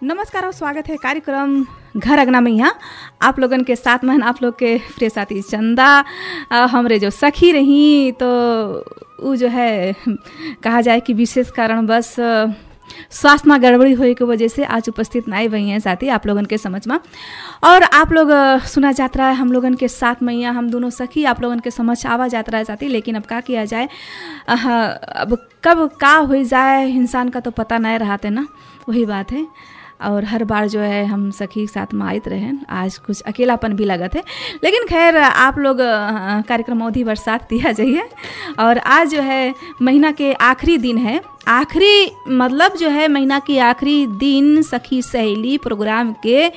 नमस्कार और स्वागत है कार्यक्रम घर अगना में। यहाँ आप लोगन के साथ में आप लोग के प्रिय साथी चंदा हमरे जो सखी रही तो वो जो है कहा जाए कि विशेष कारण बस स्वास्थ्य में गड़बड़ी होने की वजह से आज उपस्थित नहीं हुई हैं साथी आप लोगन के समझ में। और आप लोग सुना जाता है हम लोगन के साथ में यहाँ हम दोनों सखी आप लोगन के समझ आवा जाता है साथी। लेकिन अब क्या किया जाए, अब कब का हो जाए इंसान का तो पता नहीं रहते ना, वही बात है। और हर बार जो है हम सखी साथ में आते रहे, आज कुछ अकेलापन भी लगा थे। लेकिन खैर आप लोग कार्यक्रम अवधि भर साथ दिया जाइए। और आज जो है महीना के आखिरी दिन है, आखिरी मतलब जो है महीना की आखिरी दिन सखी सहेली प्रोग्राम के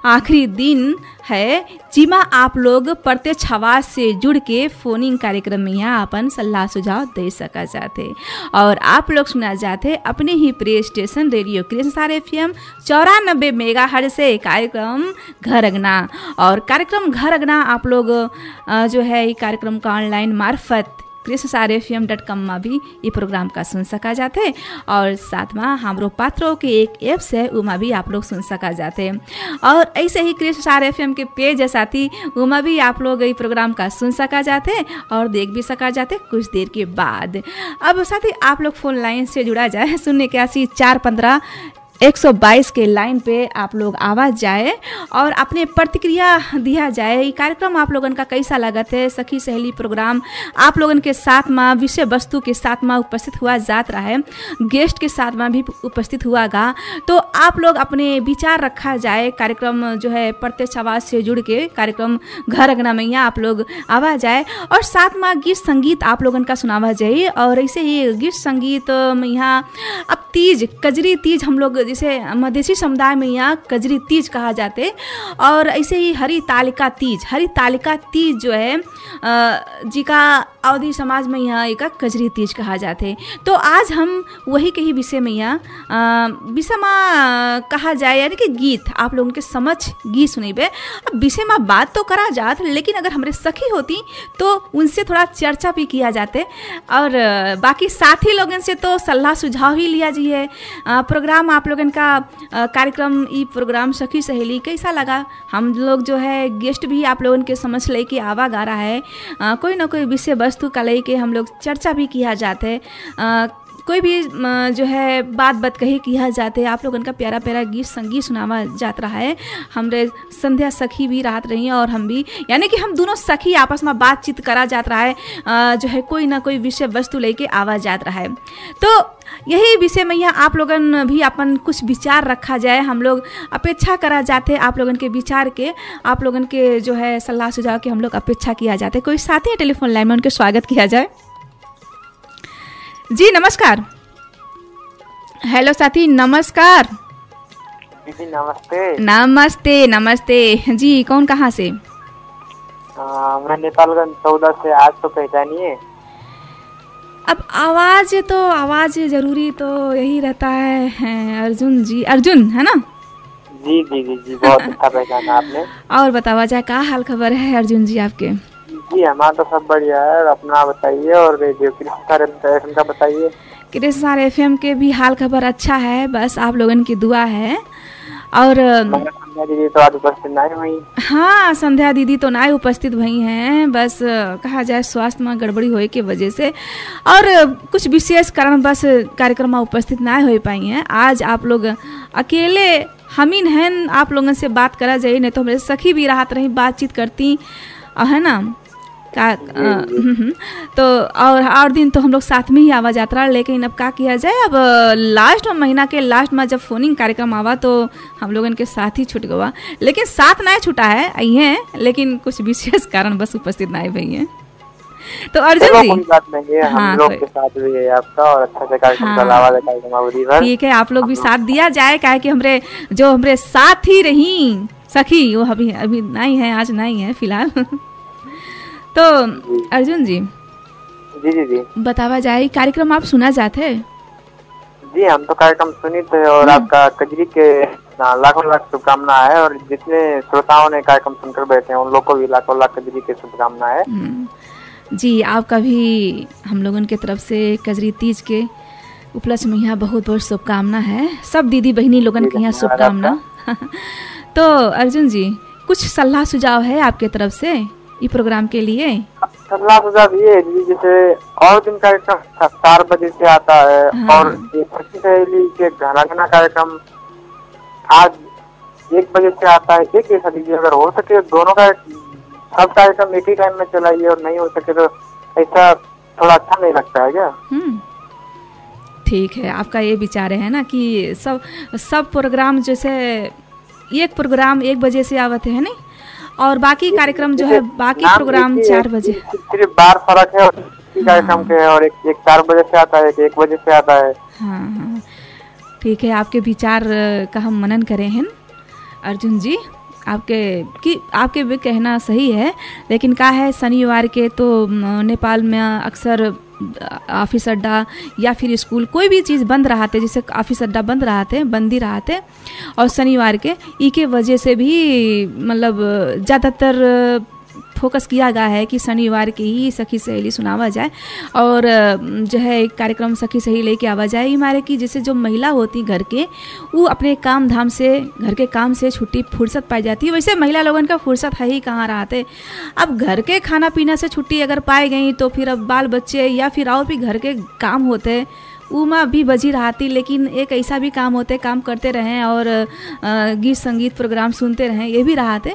आखिरी दिन है, जिमा आप लोग प्रत्यक्ष आवाज से जुड़ के फोनिंग कार्यक्रम में यहाँ अपन सलाह सुझाव दे सका जाते। और आप लोग सुना जाते अपने ही प्रिय station radio creation FM 94 megahertz से कार्यक्रम घर अगना। और कार्यक्रम घर अगना आप लोग जो है ये कार्यक्रम का ऑनलाइन मार्फत cristiansarfm.com में भी ये प्रोग्राम का सुन सका जाते। और साथ में हमरो पात्रों के एक ऐप्स है उमा भी आप लोग सुन सका जाते। और ऐसे ही cristiansarfm के पेज है साथी उमा भी आप लोग ये प्रोग्राम का सुन सका जाते और देख भी सका जाते कुछ देर के बाद। अब साथी आप लोग फोन लाइन से जुड़ा जाए 081 122 के लाइन पे आप लोग आवाज़ जाए और अपने प्रतिक्रिया दिया जाए। ये कार्यक्रम आप लोगन का कैसा लगत है, सखी सहेली प्रोग्राम आप लोगन के साथ में विषय वस्तु के साथ में उपस्थित हुआ जात रहा है, गेस्ट के साथ में भी उपस्थित हुआ गा, तो आप लोग अपने विचार रखा जाए। कार्यक्रम जो है प्रत्यक्ष आवाज़ से जुड़ के कार्यक्रम घर अगना में आप लोग आवाज़ जाए और साथ में गीत संगीत आप लोगन का सुनावा जाए। और ऐसे ही गीत संगीत में यहाँ अब तीज कजरी तीज हम लोग जैसे मधेसी समुदाय में यहाँ कजरी तीज कहा जाते। और ऐसे ही हरी तालिका तीज जो है जी का अवधि समाज में यहाँ एक कजरी तीज कहा जाते। तो आज हम वही के ही विषय में यहाँ विषय में कहा जाए यानी कि गीत आप लोगों के समझ गीत सुनेबे। अब विषय में बात तो करा जात, लेकिन अगर हमारे सखी होती तो उनसे थोड़ा चर्चा भी किया जाते और बाकी साथी लोगों से तो सलाह सुझाव ही लिया जाइए। प्रोग्राम आप लोगों का कार्यक्रम ई प्रोग्राम सखी सहेली कैसा लगा, हम लोग जो है गेस्ट भी आप लोगों के समझ ले के आवा गा रहा है, कोई ना कोई विषय वस्तु का लेके हम लोग चर्चा भी किया जाते, कोई भी जो है बात कही किया जाते। आप लोगों का प्यारा प्यारा गीत संगीत सुनावा जात रहा है। हमरे संध्या सखी भी रात रही हैं और हम भी यानी कि हम दोनों सखी आपस में बातचीत करा जात रहा है, जो है कोई ना कोई विषय वस्तु लेके आवा जात रहा है। तो यही विषय में यहाँ आप लोगन भी अपन कुछ विचार रखा जाए, हम लोग अपेक्षा करा जाते आप लोगन के विचार के, आप लोगन के जो है सलाह सुझाव के हम लोग अपेक्षा किया जाते। कोई साथी है टेलीफोन लाइन में, उनके स्वागत किया जाए। जी नमस्कार। हेलो साथी नमस्कार। जी नमस्ते। नमस्ते नमस्ते जी, कौन कहाँ से? मैं नेपालगंज 14 से। आज तो पहचानिए। अब आवाज जरूरी तो यही रहता है। अर्जुन जी, अर्जुन है ना? जी जी जी जी, बहुत अच्छा पहचाना आपने। और बतावा जाए क्या हाल खबर है अर्जुन जी आपके? जी हमारा तो सब बढ़िया है, अपना बताइए। और रेडियो क्रिस्टियान का बताइए। क्रिस्टियान FM के भी हाल खबर अच्छा है, बस आप लोगन की दुआ है। और संध्या दीदी तो आज उपस्थित नहीं हुई। हाँ, संध्या दीदी तो नहीं उपस्थित हुई हैं, बस कहा जाए स्वास्थ्य में गड़बड़ी होने की वजह से और कुछ विशेष कारण बस कार्यक्रम में उपस्थित नहीं हो पाई हैं। आज आप लोग अकेले हमीन हैं, आप लोगों से बात करा जाए, नहीं तो हमारे सखी भी राहत रही बातचीत करती है ना का। तो और दिन तो हम लोग साथ में ही आवा जाता, लेकिन अब क्या किया जाए, अब लास्ट महीना के लास्ट में जब फोनिंग कार्यक्रम आवा तो हम लोगों के साथ ही छूट गवा। लेकिन साथ नहीं छूटा है, आई हैं, लेकिन कुछ विशेष कारण बस उपस्थित नहीं भई हैं। तो अर्जुन जी कोई बात नहीं है, हम लोग के साथ भी है आपका और अच्छा से कार्यक्रम चलावा है कार्यक्रम। ठीक है, आप लोग भी साथ दिया जाए, काहे कि हमरे साथ ही रही सखी वो अभी नहीं है, आज नहीं है फिलहाल। तो अर्जुन जी जी जी बतावा जाए कार्यक्रम आप सुना जाते? जी हम तो कार्यक्रम सुनी थे और आपका कजरी के लाखों लाख शुभकामना है। और जितने श्रोताओं ने कार्यक्रम सुनकर बैठे हैं उन लोग को भी लाखों लाख कजरी के शुभकामना है। जी आपका भी हम लोगों की तरफ से कजरी तीज के उपलक्ष्य में यहाँ बहुत बहुत शुभकामना है, सब दीदी बहनी लोगन के यहाँ शुभकामना। तो अर्जुन जी, कुछ सलाह सुझाव है आपके तरफ से ये प्रोग्राम के लिए? सलाह सुझाव ये है जी, जैसे और दिन कार्यक्रम 4 बजे से आता है। हाँ। और सखी सहेली के घना कार्यक्रम आज 1 बजे से आता है। एक ऐसा दीजिए, अगर हो सके दोनों का सब कार्यक्रम एक ही टाइम में चलाइए, और नहीं हो सके तो ऐसा थोड़ा अच्छा नहीं लगता है क्या? ठीक है, आपका ये विचार है ना कि सब प्रोग्राम जैसे एक प्रोग्राम 1 बजे से आवत है नहीं, और बाकी कार्यक्रम जो है बाकी प्रोग्राम 4 बजे। सिर्फ बार फर्क है कार्यक्रम के, और एक 4 बजे से आता है, एक 1 बजे से आता है। हाँ, ठीक है, आपके विचार का हम मनन करें हैं अर्जुन जी। आपके भी कहना सही है, लेकिन क्या है शनिवार के तो नेपाल में अक्सर ऑफिस अड्डा या फिर स्कूल कोई भी चीज़ बंद रहते, जैसे ऑफिस अड्डा बंद ही रहते, और शनिवार के ई के वजह से भी मतलब ज़्यादातर फोकस किया गया है कि शनिवार की ही सखी सहेली सुनावा जाए, और जो है एक कार्यक्रम सखी सहेली लेके आवा जाए। हमारे की जैसे जो महिला होती घर के, वो अपने काम धाम से घर के काम से छुट्टी फुर्सत पाई जाती है। वैसे महिला लोगन का फुर्सत है ही कहाँ रहते। अब घर के खाना पीना से छुट्टी अगर पाई गई तो फिर अब बाल बच्चे या फिर और भी घर के काम होते उमा भी बजी रहती, लेकिन एक ऐसा भी काम होते काम करते रहें और गीत संगीत प्रोग्राम सुनते रहें, ये भी रहते।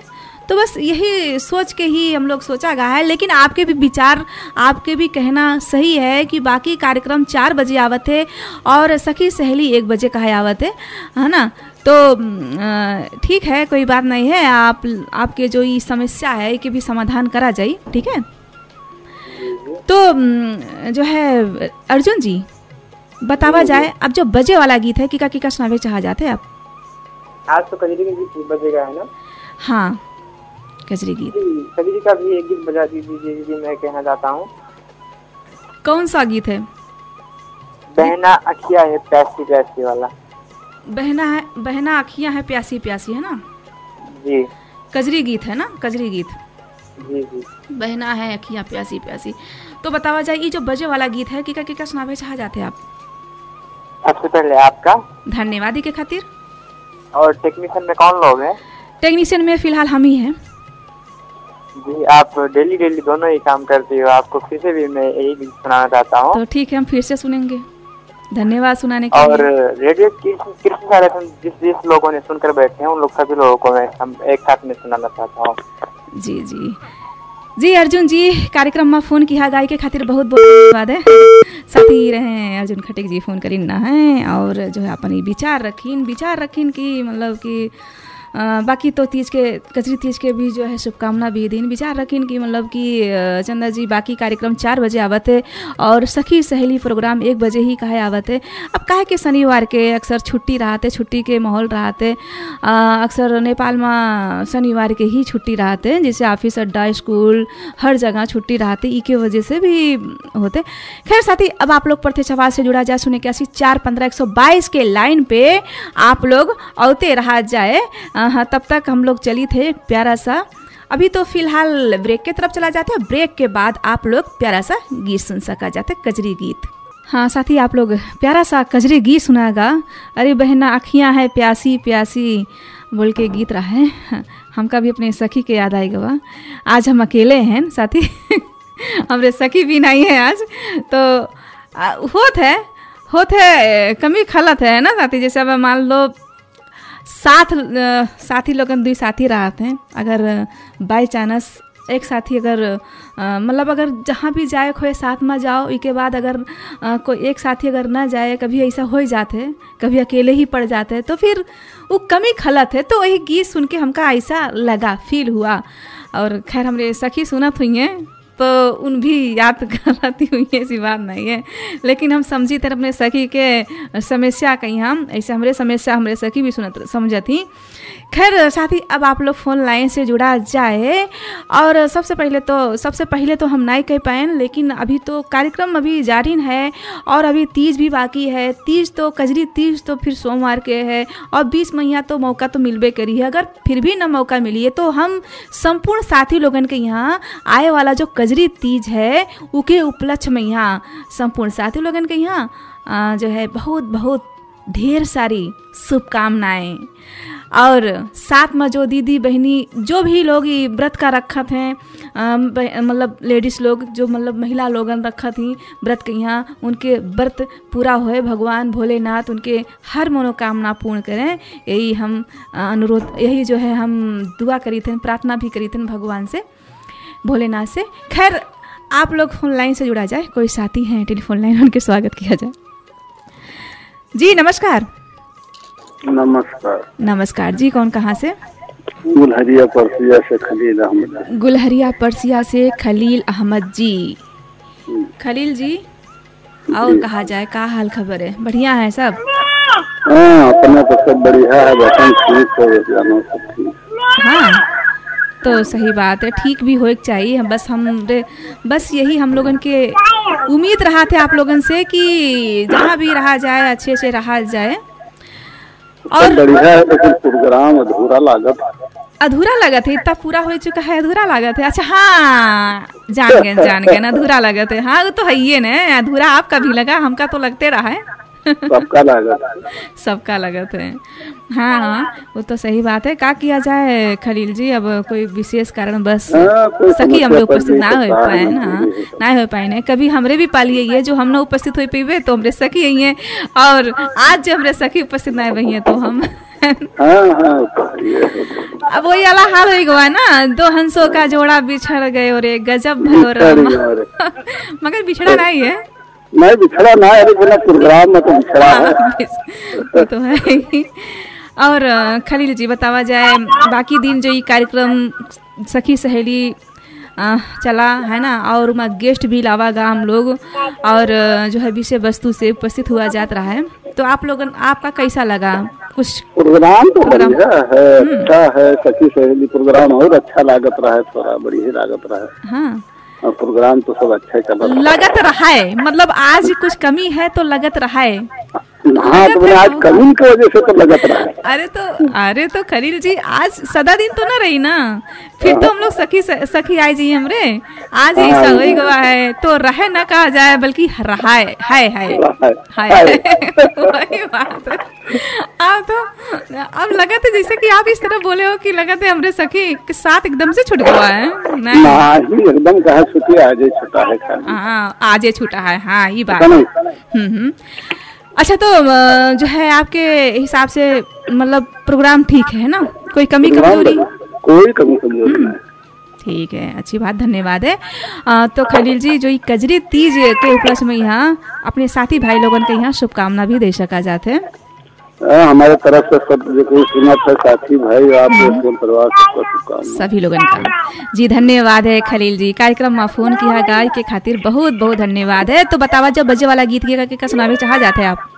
तो बस यही सोच के ही हम लोग सोचा गया है, लेकिन आपके भी विचार, आपके भी कहना सही है कि बाकी कार्यक्रम 4 बजे आवत है और सखी सहेली 1 बजे कहा आवत है ना। तो ठीक है, कोई बात नहीं है, आपके जो ये समस्या है इसके भी समाधान करा जाए, ठीक है। तो जो है अर्जुन जी बतावा जाए, अब जो बजे वाला गीत है किका सुनावे चाह जाते हैं आप? आज तो कजरी का गीत बजेगा है ना? हाँ, कजरी गीत। कजरी का भी एक गीत बजा दीजिए जी, मैं कहना चाहता हूँ। कौन सा गीत है? बहना अखियाँ है प्यासी प्यासी वाला। बहना अखियाँ है प्यासी प्यासी, है ना जी? कजरी गीत है ना, कजरी गीत। जी जी। बहना है अखियाँ प्यासी प्यासी। तो बतावा जाए ये जो बजे वाला गीत है किका सुनावे चाह जाते हैं आप? सबसे पहले आपका धन्यवाद के खातिर। और टेक्नीशियन में कौन लोग हैं? टेक्नीशियन में फिलहाल हम ही हैं जी। आप डेली दोनों ही काम करती हो, आपको फिर से भी मैं यही गीत सुनाना चाहता हूँ। तो ठीक है, हम फिर से सुनेंगे, धन्यवाद सुनाने के और रेडियो कृष्ण जिस लोगों ने सुनकर बैठे हैं उन लोग सभी लोगों को मैं हम एक साथ में सुनाना चाहता हूँ। जी जी जी। अर्जुन जी कार्यक्रम में फोन किया गाय के खातिर बहुत बहुत धन्यवाद है। साथ ही रहे अर्जुन खटिक जी फोन करी ना है, और जो है अपन विचार रखीन कि मतलब कि बाकी तो कजरी तीज के भी जो है शुभकामना भी दिन विचार रखीन कि मतलब कि चंदा जी बाकी कार्यक्रम 4 बजे आवत है और सखी सहेली प्रोग्राम 1 बजे ही कहे आवत है। अब काहे के शनिवार के अक्सर छुट्टी रहते, छुट्टी के माहौल रहते, अक्सर नेपाल में शनिवार के ही छुट्टी रहते, जैसे ऑफिस अड्डा स्कूल हर जगह छुट्टी रहते, ई के वजह से भी होते। खैर साथी, अब आप लोग प्रत्यक्ष आवाज से जुड़ा जाए 081-415-122 के लाइन पे आप लोग औते रहा जाए। हाँ, तब तक हम लोग चली थे प्यारा सा, अभी तो फिलहाल ब्रेक के तरफ चला जाते हैं। ब्रेक के बाद आप लोग प्यारा सा गीत सुन सका जाते, कजरी गीत। हाँ साथी, आप लोग प्यारा सा कजरी गीत सुनागा। अरे बहना अखियाँ है प्यासी प्यासी बोल के गीत रहा है, हमका भी अपने सखी के याद आएगा। वह आज हम अकेले हैं साथी हमारे सखी भी नहीं है आज, तो होत है कमी खलत है ना साथी। जैसे अब मान लो साथी लोगन 2 साथी रहते हैं, अगर बाई चांस एक साथी अगर मतलब अगर जहाँ भी जाए खोए साथ में जाओ, इसके बाद अगर कोई एक साथी अगर ना जाए, कभी ऐसा हो जाते, कभी अकेले ही पड़ जाते, तो फिर वो कमी खलत है। तो वही गीत सुन के हमका ऐसा लगा, फील हुआ। और खैर हमरे सखी सुनत हुई हैं तो उन भी याद कराती हुई है, ऐसी बात नहीं है, लेकिन हम समझी थे अपने सखी के समस्या कहीं, हम ऐसे हमारे समस्या हमारे सखी भी समझती। खैर साथी, अब आप लोग फोन लाइन से जुड़ा जाए। और सबसे पहले तो हम नहीं कह पाए, लेकिन अभी तो कार्यक्रम अभी जारी है और अभी तीज भी बाकी है। तीज तो कजरी तीज तो फिर सोमवार के है और 20 महीना तो मौका तो मिलबे करी है। अगर फिर भी ना मौका मिली तो हम संपूर्ण साथी लोगन के यहाँ आए वाला जो कजरी तीज है उके उपलक्ष्य में यहाँ संपूर्ण साथी लोगन के यहाँ जो है बहुत बहुत ढेर सारी शुभकामनाएं। और साथ में जो दीदी बहनी जो भी लोग ये व्रत का रखत हैं, मतलब लेडीज़ लोग जो मतलब महिला लोगन रखत ही व्रत के यहाँ, उनके व्रत पूरा होए, भगवान भोलेनाथ उनके हर मनोकामना पूर्ण करें, यही हम अनुरोध, यही जो है हम दुआ करी थे, प्रार्थना भी करी थे भगवान से, भोलेनाथ से। खैर आप लोग फोन लाइन से जुड़ा जाए, कोई साथी हैं टेलीफोन लाइन, उनके स्वागत किया जाए। जी नमस्कार। नमस्कार। नमस्कार जी, कौन कहाँ से? गुलहरिया परसिया से खलील अहमद। गुलहरिया परसिया से खलील अहमद जी। खलील जी और कहा जाए, का हाल खबर है? बढ़िया है सब? हाँ अपना तो सब बढ़िया है, बसन ठीक है, जानो सब ठीक। हाँ तो सही बात है, ठीक भी होए चाहिए। बस यही हम लोगन के उम्मीद रहा थे आप लोगन से कि जहाँ भी रहा जाए अच्छे से रहा जाए। और बढ़िया है, लेकिन प्रोग्राम अधूरा लागत है, इतना पूरा हो चुका है, अधूरा लागत है। अच्छा हाँ, जान गए ना, अधूरा लागत है। हाँ वो तो है ही ना, अधूरा आपका भी लगा, हमका तो लगते रहा है। सबका लागत है। हाँ हाँ वो तो सही बात है। क्या किया जाए खलील जी, अब कोई विशेष कारण बस सखी हमरे उपस्थित ना हो पाए ना, ना हो पाए ना। कभी हमरे भी पालिए ये जो हम ना उपस्थित हो पेबे तो हमरे सखी यही है, और आज जो हमरे सखी उपस्थित ना हुई है तो हम अब वही वाला हाल हो गया ना, दो हंसों का जोड़ा बिछड़ गए और एक गजब मगर बिछड़ा नहीं है, नहीं बिछड़ा ना है, प्रोग्राम में तो बिछड़ा है। वो तो है ही। और खलील जी बतावा जाए, बाकी दिन जो ये कार्यक्रम सखी सहेली चला है ना, और वहाँ गेस्ट भी लावागा हम लोग, और जो है विषय वस्तु से उपस्थित हुआ जाता रहा है, तो आप लोगन आपका कैसा लगा? कुछ प्रोग्राम तो बढ़िया है, अच्छा है, सखी सहेली प्रोग्राम और अच्छा लागत रहा है, थोड़ा बढ़िया लागत रहा है। हाँ और प्रोग्राम तो सब अच्छा चल रहा है, लगत रहा है, मतलब आज कुछ कमी है तो लगत रहा है। हाँ तो आज कमी की वजह से तो लगत रहा है। अरे तो खलील जी आज सदा दिन तो ना रही ना, फिर तो हम लोग सखी आए जी हमरे, आज ही ऐसा हो गया है तो रहे ना कहा जाए, बल्कि रहा है वही बात है। अब लगा था जैसे कि आप इस तरह बोले हो कि लगा था हमरे सखी के साथ एकदम से छूट गया है। नहीं एकदम कहा छुट्टी आज ही छूटा है। हाँ आज ही छूटा है, हाँ ये बात। अच्छा तो जो है आपके हिसाब से मतलब प्रोग्राम ठीक है ना, कोई कमी कमजोरी? कोई कमी कमजोरी नहीं। ठीक है, अच्छी बात, धन्यवाद है। तो खलील जी जो कजरी तीज के उपलक्ष्य में यहाँ अपने साथी भाई लोगों के यहाँ शुभकामना भी दे सका जाते हैं। हमारे तरफ से सब जो सुनत है साथी भाई, आप परिवार सभी लोगों का जी धन्यवाद है खलील जी। कार्यक्रम में फोन किया गाय के खातिर बहुत बहुत धन्यवाद है। तो बतावा जब बजे वाला गीत के सुनावे चाह जाते हैं आप?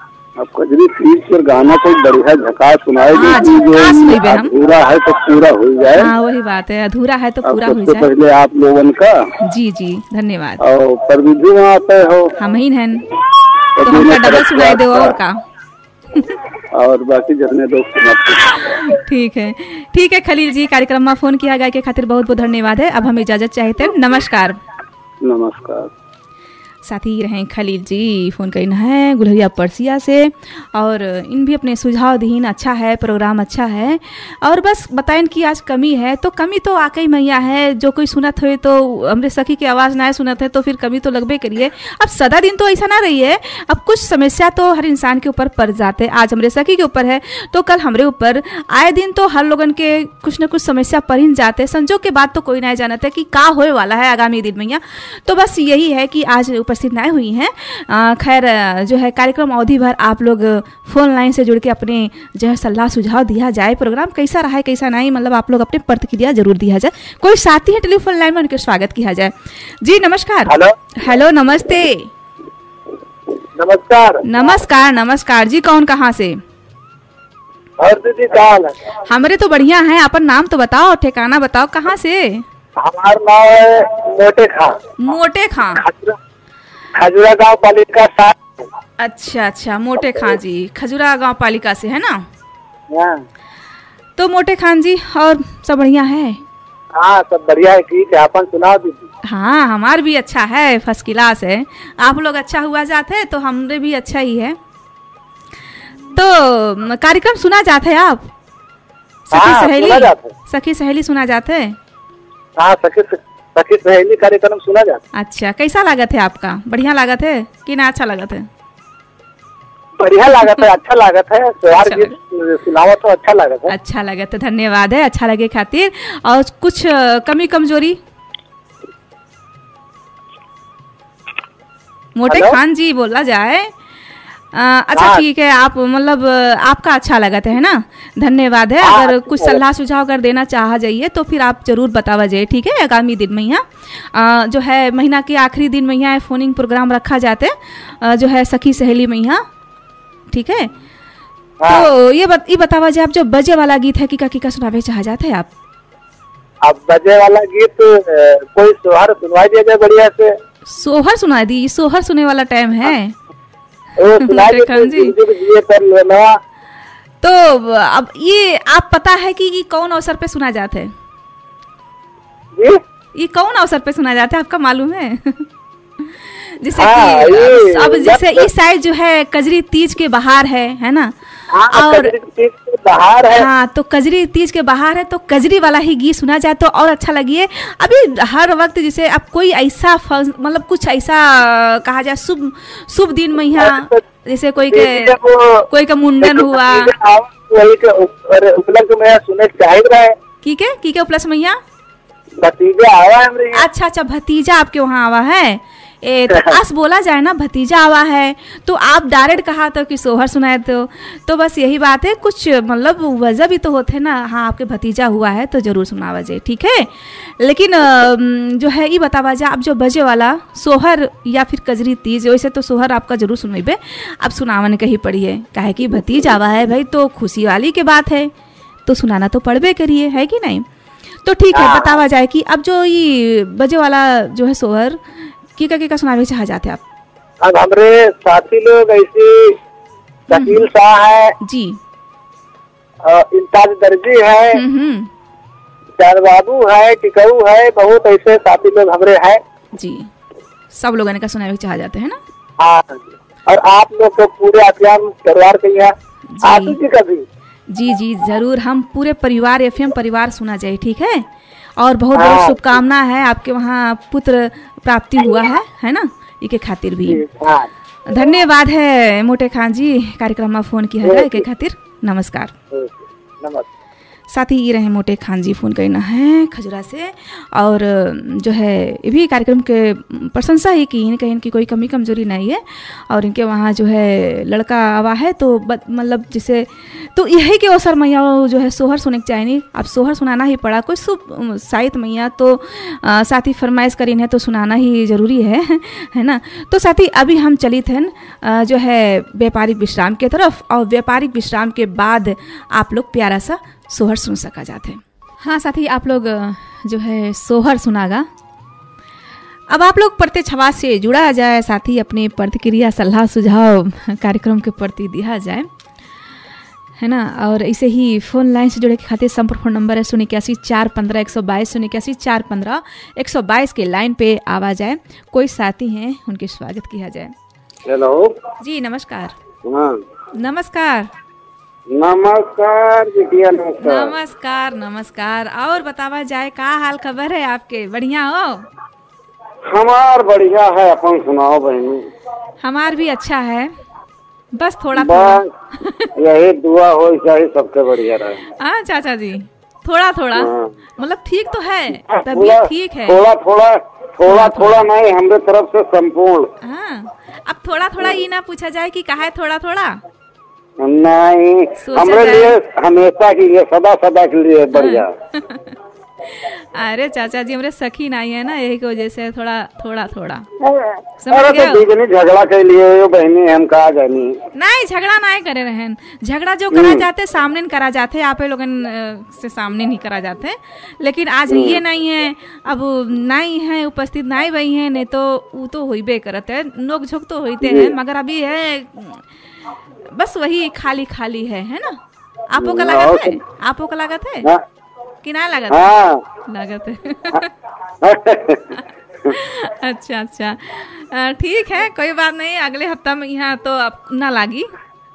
कजरी तीज पर गाना कोई बढ़िया झकास सुनाए, अधूरा है तो पूरा हो जाए। हाँ वही बात है, अधूरा है तो पूरा हो जाए। पहले आप लोगों का जी धन्यवाद। और पर विधि में आते हो हम ही हैं तो हमका डबल सुनाई दो और का और बाकी जितने दोस्त। ठीक है खलील जी, कार्यक्रम में फोन किया गया के खातिर बहुत बहुत धन्यवाद है। अब हम इजाजत चाहते हैं, नमस्कार। नमस्कार। साथी रहें खलील जी, फ़ोन करना है गुलहरिया परसिया से, और इन भी अपने सुझाव दीन, अच्छा है प्रोग्राम, अच्छा है। और बस बताएं कि आज कमी है तो कमी तो आकई मैया है, जो कोई सुनत हो तो हमरे सखी की आवाज़ ना सुनत है तो फिर कमी तो लगबे करिए। अब सदा दिन तो ऐसा ना रही है, अब कुछ समस्या तो हर इंसान के ऊपर पड़ जाते, आज हमरे सखी के ऊपर है तो कल हमरे ऊपर, आए दिन तो हर लोगन के कुछ न कुछ समस्या पड़ ही जाते। संजोग के बाद तो कोई नहीं जानता है कि का होए वाला है आगामी दिन मैया। तो बस यही है कि आज उपस्थित नहीं हुई हैं। खैर जो है कार्यक्रम अवधि भर आप लोग फोन लाइन से जुड़ के अपने जो है सलाह सुझाव दिया जाए, प्रोग्राम कैसा रहा है कैसा नहीं, मतलब आप लोग अपने प्रतिक्रिया जरूर दिया जाए। कोई साथी है टेलीफोन लाइन में, उनके स्वागत किया जाए। जी नमस्कार। हेलो नमस्ते। नमस्कार जी, कौन कहाँ से? हमारे तो बढ़िया है, अपन नाम तो बताओ, ठिकाना बताओ, कहाँ से? हमारा नाम है मोटे खां खजुरा गांव पालिका 7। अच्छा मोटे खां जी खजुरा गांव पालिका से है ना? तो मोटे खान जी और सब बढ़िया है? हाँ सब बढ़िया है, ठीक है। अपन सुनाओ दीदी। हाँ हमार भी अच्छा है, फर्स्ट क्लास है। आप लोग अच्छा हुआ जाते तो हमरे भी अच्छा ही है। तो कार्यक्रम सुना जाते आप? सखी सहेली, सखी सहेली सुना जाते? हाँ सखी सहेली कार्यक्रम सुना जाता। अच्छा, कैसा लागत है आपका? बढ़िया लागत है कि ना अच्छा लागत है? बढ़िया लागत है, अच्छा लागत है। सोहर गीत सुनाओ तो अच्छा लागत है। अच्छा लागत है, धन्यवाद है अच्छा लगे खातिर। और कुछ कमी कमजोरी? मोटे खान जी बोला जाए। अच्छा ठीक है, आप मतलब आपका अच्छा लगा है ना, धन्यवाद है। अगर कुछ सलाह सुझाव अगर देना चाहा जाइए तो फिर आप जरूर बतावा जाइए, ठीक है। आगामी दिन में यहाँ जो है महीना के आखिरी दिन में यहाँ फोनिंग प्रोग्राम रखा जाते जो है सखी सहेली में यहाँ, ठीक है। तो ये बतावा जाए आप जो बजे वाला गीत है किका सुनावे चाह जाते हैं आप? अब बजे वाला गीत कोई सोहर सुनवाई दिया जाए बढ़िया से। सोहर सुना दी? सोहर सुने वाला टाइम है जी। तो अब ये आप पता है कि ये कौन अवसर पे सुना जाता है? ये कौन अवसर पे सुना जाता है आपका मालूम है? जैसे कि अब जैसे इस साइड जो है कजरी तीज के बाहर है ना। और बाहर है। हाँ, तो कजरी तीज के बाहर है तो कजरी वाला ही गीत सुना जाए तो और अच्छा लगिए। अभी हर वक्त जैसे अब कोई ऐसा मतलब कुछ ऐसा कहा जाए शुभ दिन में यहाँ जैसे कोई का मुंडन हुआ, उपलक्ष्य में सुने चाहिए की उपलक्ष्य में यहाँ भतीजा आवा है। अच्छा, भतीजा आपके वहाँ आवा है। तो अस बोला जाए ना भतीजा आवा है तो आप डायरेक्ट कहा तो कि सोहर सुनाए तो बस यही बात है। कुछ मतलब वजह भी तो होते ना। हाँ, आपके भतीजा हुआ है तो जरूर सुनावा जाए, ठीक है। लेकिन जो है ये बतावा जाए आप जो बजे वाला सोहर या फिर कजरी तीज, वैसे तो सोहर आपका जरूर सुनेबे, अब सुनावन कहीं पड़ी है काहे कि भतीज आवा है भाई तो खुशी वाली के बात है तो सुनाना तो पड़बे करिए, है कि नहीं। तो ठीक है, बतावा जाए कि अब जो ये बजे वाला जो है सोहर की सुनावे चाह जाते आप? अब हमारे साथी लोग ऐसी शकील शाह है जी, इंताज दर्जी है, चार बाबू है, टिकाऊ है, बहुत ऐसे साथी लोग हमारे हैं जी। सब लोगों ने का सुनावे चाह जाते हैं ना। हाँ, और आप लोग को पूरे अफियाम परिवार के यहाँ आप जी का भी जी जरूर, हम पूरे परिवार एफएम परिवार सुना जाए, ठीक है। और बहुत बहुत शुभकामना है, आपके वहाँ पुत्र प्राप्ति हुआ है ना, इके खातिर भी धन्यवाद है मोटे खान जी कार्यक्रम में फोन किया है के खातिर। नमस्कार। साथ ही ये रहे मोटे खान जी, फोन करना है खजुरा से। और जो है ये भी कार्यक्रम के प्रशंसा ही की कहीं इनकी कोई कमी कमजोरी नहीं है। और इनके वहाँ जो है लड़का आवा है तो मतलब जैसे तो यही के अवसर मैया जो है सोहर सुने के चाहिए। अब सोहर सुनाना ही पड़ा, कोई शुभ साहित मैया तो साथ ही फरमाइश करीन है तो सुनाना ही जरूरी है ना। तो साथ ही अभी हम चलित हैं जो है व्यापारिक विश्राम के तरफ, और व्यापारिक विश्राम के बाद आप लोग प्यारा सा सोहर सुन सका जाते हैं। हाँ साथी, आप लोग जो है सोहर सुनागा। अब आप लोग प्रत्यक्ष आवाज से जुड़ा जाए, साथ ही अपनी प्रतिक्रिया सलाह सुझाव कार्यक्रम के प्रति दिया जाए, है ना। और ऐसे ही फोन लाइन से जुड़े के खातिर संपर्क फोन नंबर है 081-415-122 081-415-122 के लाइन पे आवा जाए। कोई साथी हैं उनके स्वागत किया जाए। हेलो जी नमस्कार। नमस्कार बिटिया, नमस्कार। और बतावा जाए का हाल खबर है आपके? बढ़िया हो? हमार बढ़िया है, अपन सुनाओ बहनी। हमार भी अच्छा है, बस थोड़ा यही दुआ हो चाहे सबके बढ़िया रहे। हाँ चाचा जी, थोड़ा मतलब ठीक तो है, तबीयत ठीक है। थोड़ा नहीं, हमारे तरफ से संपूर्ण। हाँ, अब थोड़ा ये ना पूछा जाए कि कहा है थोड़ा नहीं, हमारे लिए हमेशा के लिए सदा के लिए बढ़िया। अरे चाचा जी हमारे सखी नहीं है ना, यही की वजह से थोड़ा अरे तो झगड़ा के लिए बहनी हम कहा जानी नहीं, झगड़ा नहीं करे रहन। झगड़ा जो करा जाते सामने करा जाते, आप लोगन से सामने नहीं करा जाते। लेकिन आज ये नहीं है, अब नहीं है उपस्थित, नहीं वही है, नहीं तो वो तो होइबे करते है, नोक झोंक तो होते हैं, मगर अभी है बस वही खाली है ना। आपको का लागत है? कि ना लागत? हाँ लागत है। अच्छा अच्छा, ठीक है, कोई बात नहीं, अगले हफ्ता में यहाँ तो अब ना लागी,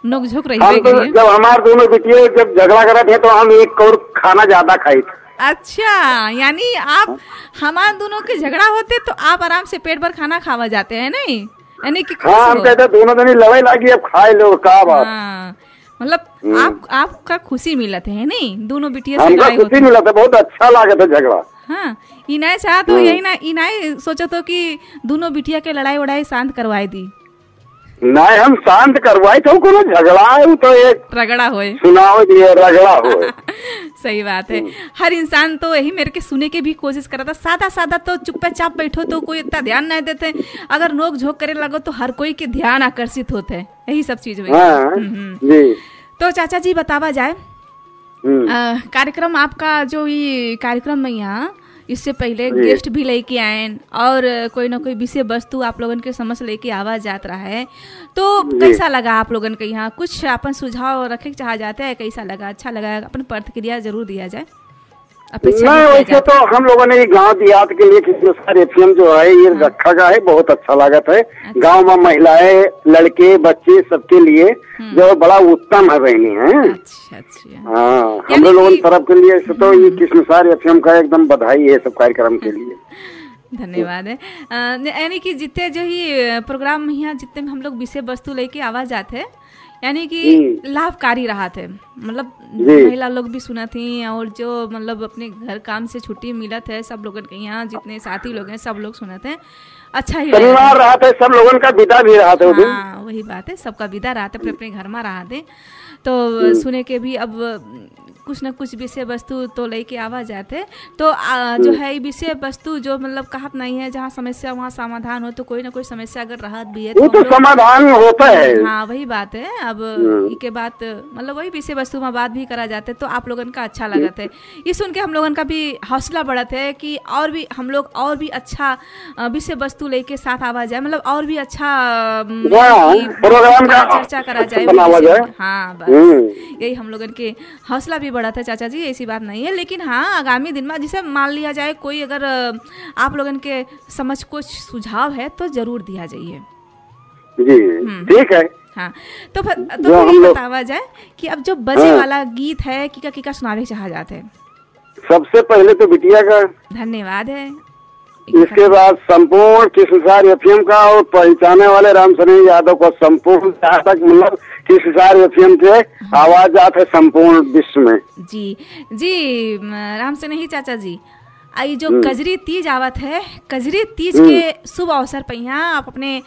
नोक झोंक रही हम तो जब हमारे दोनों बेटियों जब झगड़ा करा थे तो हम एक और खाना ज्यादा खाई थे। अच्छा, यानी आप हमारे दोनों के झगड़ा होते तो आप आराम से पेट भर खाना खावा जाते हैं, नहीं? यानी कि हाँ, हम कहते दोनों दिन लड़ाई लगी, अब खाए लो का बात। हाँ, मतलब आपका खुशी मिलत है, नहीं? दोनों बिटिया से लड़ाई खुशी मिलत है, बहुत अच्छा लागत है झगड़ा। हाँ, इनाय चाह तो यही ना, इनाय सोचो तो कि दोनों बिटिया के लड़ाई वड़ाई शांत करवाई दी। नहीं, हम शांत करवाई तो कोनो झगड़ा है तो एक रगड़ा होए, सुनाओ दिए रगड़ा होए। सही बात है, हर इंसान तो यही मेरे के सुने के भी कोशिश करता, सादा सादा तो चुपचाप बैठो तो कोई इतना ध्यान नहीं देते, अगर नोक झोंक करे लगो तो हर कोई के ध्यान आकर्षित होते हैं, यही सब चीज हुई। जी। तो चाचा जी बतावा जाए, कार्यक्रम आपका जो ये कार्यक्रम में यहाँ इससे पहले गेस्ट भी लेके आए और कोई ना कोई विषय वस्तु आप लोगन के समझ लेके आवाज जात रहा है, तो कैसा लगा आप लोगन के यहाँ? कुछ अपन सुझाव रखे चाह जाते हैं, कैसा लगा? अच्छा लगा? अपन प्रतिक्रिया जरूर दिया जाए। नहीं, वैसे तो हम लोगों ने गांव देहात के लिए किस्मसार एफएम जो है ये रखा गया है, बहुत अच्छा लागत है। गांव में महिलाएं, लड़के, बच्चे सबके लिए जो बड़ा उत्तम है बहनी है। अच्छा अच्छा, हाँ, हम लोगों की तरफ के लिए तो ये किस्मसार एफएम का एकदम बधाई है सब कार्यक्रम के लिए। धन्यवाद है। यानी कि जितने जो ही प्रोग्राम यहाँ जितने हम लोग विषय वस्तु लेके आवाज आते हैं, यानी कि लाभकारी रहा थे, मतलब महिला लोग भी सुना थी और जो मतलब अपने घर काम से छुट्टी मिला थे सब लोगों के यहाँ जितने साथी लोग हैं सब लोग सुना थे, अच्छा ही रहा था, सब लोगों का विदा भी रहा था। हाँ, वही बात है, सबका विदा रहा था, अपने घर में रहा थे, तो सुने के भी अब कुछ न कुछ विषय वस्तु तो लेके आवा जाते, तो जो है विषय वस्तु जो मतलब कहत नहीं है, जहाँ समस्या वहाँ समाधान हो, तो कोई ना कोई समस्या अगर राहत भी है तो समाधान होता है। हाँ, वही बात है। अब के बात मतलब वही विषय वस्तु में बात भी करा जाते, तो आप लोगन का अच्छा लगता है, ये सुन के हम लोगन का भी हौसला बढ़त है कि और भी हम लोग और भी अच्छा विषय वस्तु लेके साथ आवा जाए, मतलब और भी अच्छा प्रोग्राम का चर्चा करा जाए। हाँ, बस यही हम लोगन के हौसला भी बढ़ा था चाचा जी, ऐसी बात नहीं है। लेकिन हाँ, आगामी दिन में जिसे मान लिया जाए कोई अगर आप लोगन के समझ कुछ सुझाव है तो जरूर दिया जाइए जी। ठीक है। हाँ, तो फिर बतावा जाए कि अब जो बजे वाला गीत है किका सुनावे चाह जाते हैं। सबसे पहले तो बिटिया का धन्यवाद है, इसके बाद संपूर्ण किस्मसार एफएम का और पहचाने वाले रामसनेही यादव को संपूर्ण तक मतलब किस्मसार एफएम के आवाज आते है संपूर्ण विश्व में। जी जी, रामसनेही चाचा जी, आई जो कजरी तीज आवत है, कजरी तीज के शुभ अवसर पर यहाँ आप अपने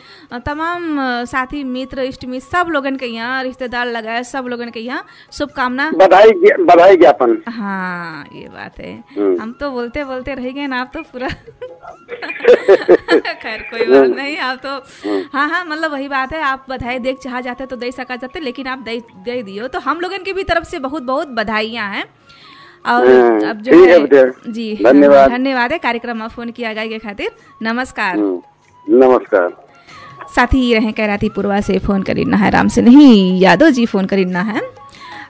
तमाम साथी मित्र इष्ट मित्र सब लोगन के यहाँ रिश्तेदार लगाए सब लोगन के यहाँ शुभकामना बधाई ज्ञापन। हाँ, ये बात है, हम तो बोलते बोलते रह गए ना, आप तो पूरा खैर कोई बात नहीं, आप तो हाँ मतलब वही बात है, आप बधाई देख चाह जाते तो दे सका जाते, लेकिन आप दे दियो, तो हम लोगन की भी तरफ से बहुत बहुत बधाइयाँ हैं। और अब जो है जी धन्यवाद है, कार्यक्रम में फोन किया गया के खातिर नमस्कार। नमस्कार। साथी रहे कैराती पूर्वा से फोन करीना है, रामसनेही यादव जी फोन करीना है,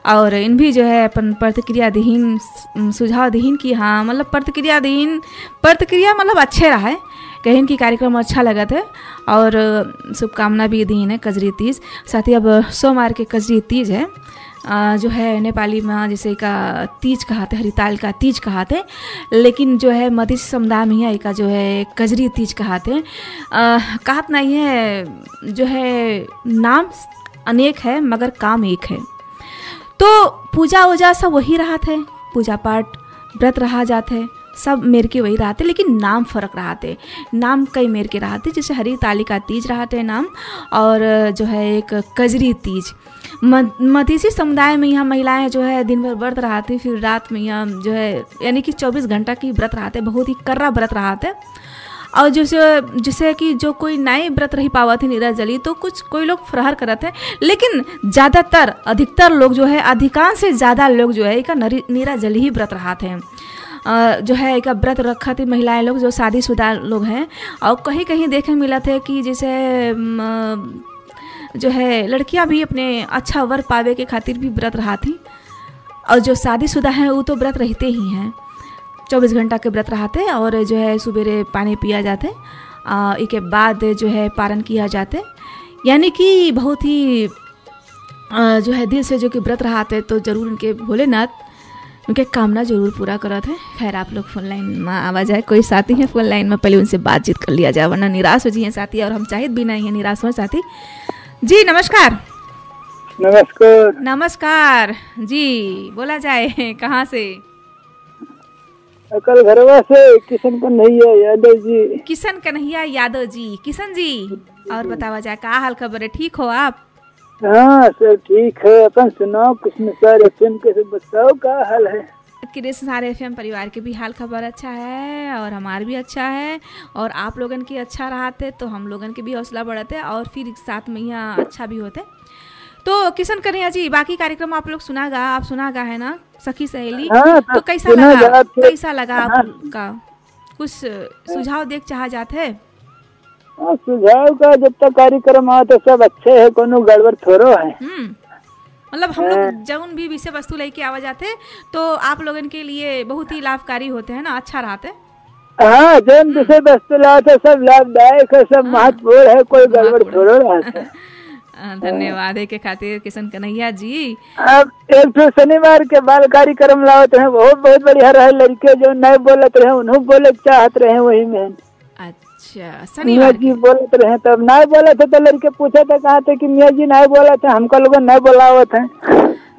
और इन भी जो है अपन प्रतिक्रिया दीन सुझाव दीन की हाँ मतलब प्रतिक्रिया मतलब अच्छे रहा है, कहीं की कार्यक्रम अच्छा लगा था और शुभकामना भी दीन है कजरी तीज। साथ ही अब सोमवार के कजरी तीज है, जो है नेपाली में जैसे का तीज कहते हैं, हरिताल का तीज कहते हैं, लेकिन जो है मधेसी समुदाय में ही का जो है कजरी तीज कहते हैं। कहत नहीं है, जो है नाम अनेक है मगर काम एक है, तो पूजा वूजा सब वही रहा थे, पूजा पाठ व्रत रहा जाते सब मेर के वही रहते, लेकिन नाम फर्क रहते, नाम कई मेर के रहते, जैसे हरिताली का तीज रहते नाम, और जो है एक कजरी तीज। मधेसी समुदाय में यहाँ महिलाएं जो है दिन भर व्रत रहती, फिर रात में यहाँ जो है यानी कि 24 घंटा की व्रत रहते, बहुत ही कर्रा व्रत रहते, और जैसे कि जो कोई नए व्रत रही पावा थी निराजली, तो कुछ कोई लोग फरार करते हैं, लेकिन ज़्यादातर अधिकतर लोग जो है अधिकांश से ज़्यादा लोग जो है एक निराजली ही व्रत रहते हैं, जो है एक व्रत रखा थी महिलाएं लोग जो शादीशुदा लोग हैं। और कहीं कहीं देखे मिला थे कि जैसे जो है लड़कियां भी अपने अच्छा वर पावे के खातिर भी व्रत रहा थी, और जो शादीशुदा हैं वो तो व्रत रहते ही हैं, 24 घंटा के व्रत रहते, और जो है सुबेरे पानी पिया जाते, इसके बाद जो है पारण किया जाते, यानी कि बहुत ही जो है दिल से जो कि व्रत रहते तो जरूर उनके भोलेनाथ उनके कामना जरूर पूरा करत है। खैर आप लोग फोन लाइन में आवाज आए, कोई साथी है फोन लाइन में, पहले उनसे बातचीत कर लिया जाए वरना निराश हो जाइए साथी, और हम चाहत भी नहीं है निराश हो साथी। जी नमस्कार। नमस्कार। नमस्कार जी, बोला जाए कहाँ से? अकल घरवा से किशन कन्हैया यादव जी। किशन कन्हैया यादव जी। किशन जी, और बतावा जाए का हाल खबर है, ठीक हो आप? हाँ सर ठीक है, अपन सुनाओ कृष्ण सर एफएम के बताओ का हाल है? कृष्ण सारे एफएम परिवार के भी हाल खबर अच्छा है और हमारे भी अच्छा है, और आप लोगन की अच्छा रहते तो हम लोगन के भी हौसला बढ़ते और फिर साथ में यहाँ अच्छा भी होते। तो किशन कन्हैया जी, बाकी कार्यक्रम आप लोग सुनागा, आप सुनागा है ना सखी सहेली? हाँ, तो कैसा लगा, कैसा लगा आपका? कुछ सुझाव देख चाह जाते है? सुझाव का जब तक कार्यक्रम आ तो सब अच्छे है, कोनो गड़बड़ थोड़ो है। मतलब हम लोग जौन भी विषय वस्तु लेके आवा जाते तो आप लोगन के लिए बहुत ही लाभकारी होते हैं ना, अच्छा रहते। हाँ, जौन विषय वस्तु लाते सब लाभदायक है, सब महत्वपूर्ण है, कोई गड़बड़ थोड़ो रहता है। धन्यवाद है के खातिर किशन कन्हैया जी। अब एक तो शनिवार के बाल कार्यक्रम लाते हैं, बहुत बहुत बढ़िया रहे, लड़के जो नहीं बोलते रहे उन्हों बोले चाहत रहे वही में। अच्छा, शनिवार जी बोलते रहे, तब नहीं बोले थे तो लड़के पूछे थे कहा थे कि मियाँ जी नहीं बोला था, हमको लोग नहीं बोलावत है।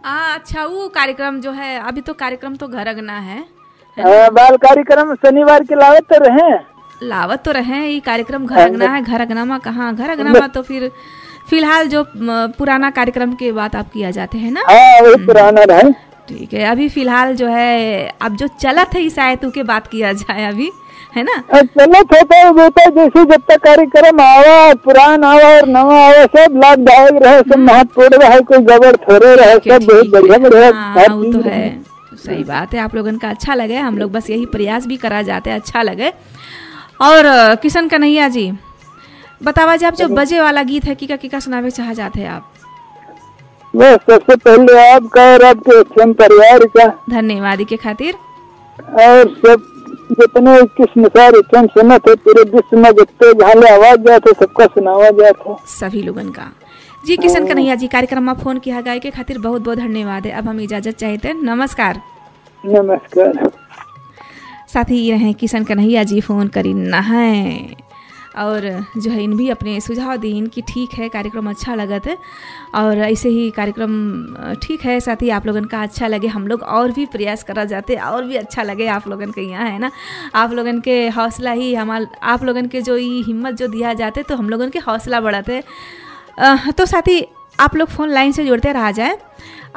अच्छा, वो कार्यक्रम जो है अभी तो कार्यक्रम तो घर अगना है, बाल कार्यक्रम शनिवार के लावत तो रहे, ये कार्यक्रम घर अगना है। घर अगना में कहाँ, घर अगना में तो फिर फिलहाल जो पुराना कार्यक्रम के बात आप किया जाते हैं ना? वही पुराना रहे। ठीक है, अभी फिलहाल जो है अब जो चलत है शायद के बात किया जाए अभी, है ना? चलत होता है जैसे जब तक कार्यक्रम आवा, पुराना आवा और नवा आवा, सब लाभदायक रहे, सब महत्वपूर्ण रहे, कोई गड़बड़ थोड़े रहे, सब बहुत बढ़िया बढ़िया। वो तो है, सही बात है। आप लोगन का अच्छा लगे, हम लोग बस यही प्रयास भी करा जाते हैं अच्छा लगे। और किशन कन्हैया जी बतावा जी, आप जो बजे वाला गीत है किका सुनावे चाह जाते हैं आप? बस सबसे पहले आपका और आपके एफएम परिवार का धन्यवाद के खातिर, और सब जितने कृष्ण सर एफएम सुने थे पूरे विश्व में जितने जहाँ आवाज जाते सबका सुनावा जाता सभी लोगन का। जी किशन कन्हैया जी, कार्यक्रम में फोन किया गया के खातिर बहुत बहुत धन्यवाद है। अब हम इजाजत चाहते हैं, नमस्कार। नमस्कार। साथी रहे किशन कन्हैया जी, फोन करी ना है और जो है इन भी अपने सुझाव दी इनकी ठीक है, कार्यक्रम अच्छा लगा था और ऐसे ही कार्यक्रम ठीक है। साथ ही आप लोगन का अच्छा लगे, हम लोग और भी प्रयास करा जाते और भी अच्छा लगे आप लोगन के यहाँ, है ना? आप लोगन के हौसला ही आप लोगन के जो ये हिम्मत जो दिया जाते तो हम लोगन के हौसला बढ़ाते। तो साथ ही आप लोग फ़ोन लाइन से जुड़ते रहा जाए।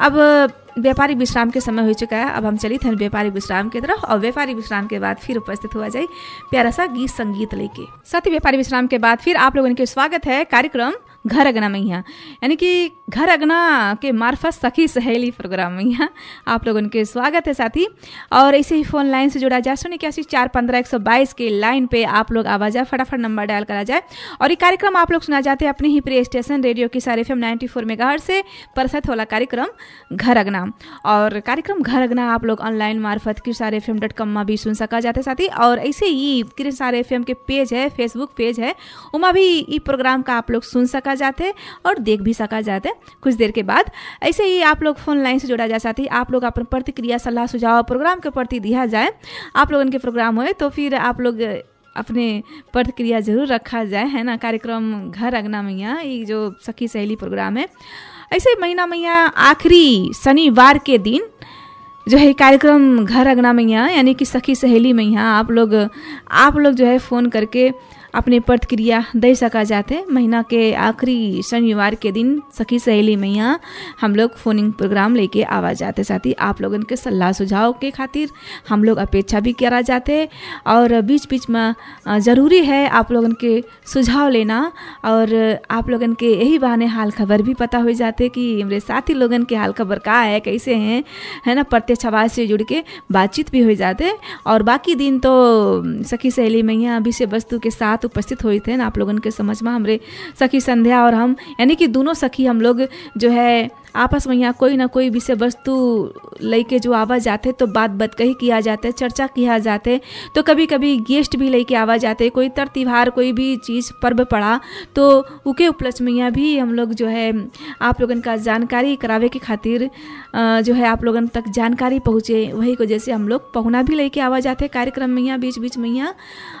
अब व्यापारिक विश्राम के समय हो चुका है, अब हम चलित हैं व्यापारिक विश्राम की तरफ और व्यापारिक विश्राम के बाद फिर उपस्थित हुआ जाए प्यारा सा गीत संगीत लेके। साथ ही व्यापारिक विश्राम के बाद फिर आप लोगों के स्वागत है कार्यक्रम घर अगना मैया, यानी कि घर अगना के मार्फत सखी सहेली प्रोग्राम मैया आप लोगों के स्वागत है साथी। और ऐसे ही फोन लाइन से जुड़ा जाए 08145 के लाइन पे आप लोग आवाज आए, फटाफट नंबर डायल करा जाए। और ये कार्यक्रम आप लोग सुना जाते हैं अपने ही प्रिय स्टेशन रेडियो किसार एफएम 94 मेगाहर्ट्ज से प्रसारित होला कार्यक्रम घर अगना। और कार्यक्रम घर अगना आप लोग ऑनलाइन मार्फत kisarfm.com में भी सुन सका जाते साथी। और ऐसे ही किसार एफएम के पेज है, फेसबुक पेज है, उमा भी ये प्रोग्राम का आप लोग सुन सका जाते और देख भी सका जाते कुछ देर के बाद। ऐसे ही आप लोग फोन लाइन से जुड़ा जाए साथी, आप लोग अपन प्रतिक्रिया सलाह सुझाव प्रोग्राम के प्रति दिया जाए। आप लोगों के प्रोग्राम होए तो फिर आप लोग अपने प्रतिक्रिया जरूर रखा जाए, है ना? कार्यक्रम घर अगना मैया ये जो सखी सहेली प्रोग्राम है, ऐसे महीना मैया आखिरी शनिवार के दिन जो है कार्यक्रम घर अगना मैया यानी कि सखी सहेली मैया आप लोग जो है फ़ोन करके अपने प्रतिक्रिया दे सका जाते। महीना के आखिरी शनिवार के दिन सखी सहेली मैया हम लोग फोनिंग प्रोग्राम लेके आवा जाते साथी। आप लोगन के सलाह सुझाव के खातिर हम लोग अपेक्षा भी करा जाते और बीच बीच में ज़रूरी है आप लोगन के सुझाव लेना और आप लोगन के यही बहाने हाल खबर भी पता हो जाते कि मेरे साथी लोगन के हाल खबर का है, कैसे हैं, है ना? प्रत्यक्ष आवाज़ से जुड़ के बातचीत भी हो जाते। और बाकी दिन तो सखी सहेली मैया विषय वस्तु के साथ उपस्थित हुए थे ना आप लोगन के समझ में। हमरे सखी संध्या और हम यानी कि दोनों सखी हम लोग जो है आपस में यहाँ कोई ना कोई विषय वस्तु लेके जो आवा जाते तो बात कही किया जाते, चर्चा किया जाते। तो कभी कभी गेस्ट भी लेके आवा जाते, कोई त्योहार कोई भी चीज़ पर्व पड़ा तो उके उपलक्ष्य में यहाँ भी हम लोग जो है आप लोगन का जानकारी करावे के खातिर जो है आप लोगन तक जानकारी पहुँचे, वही को जैसे हम लोग पहुना भी लेके आवा जाते कार्यक्रम में यहाँ बीच बीच में यहाँ।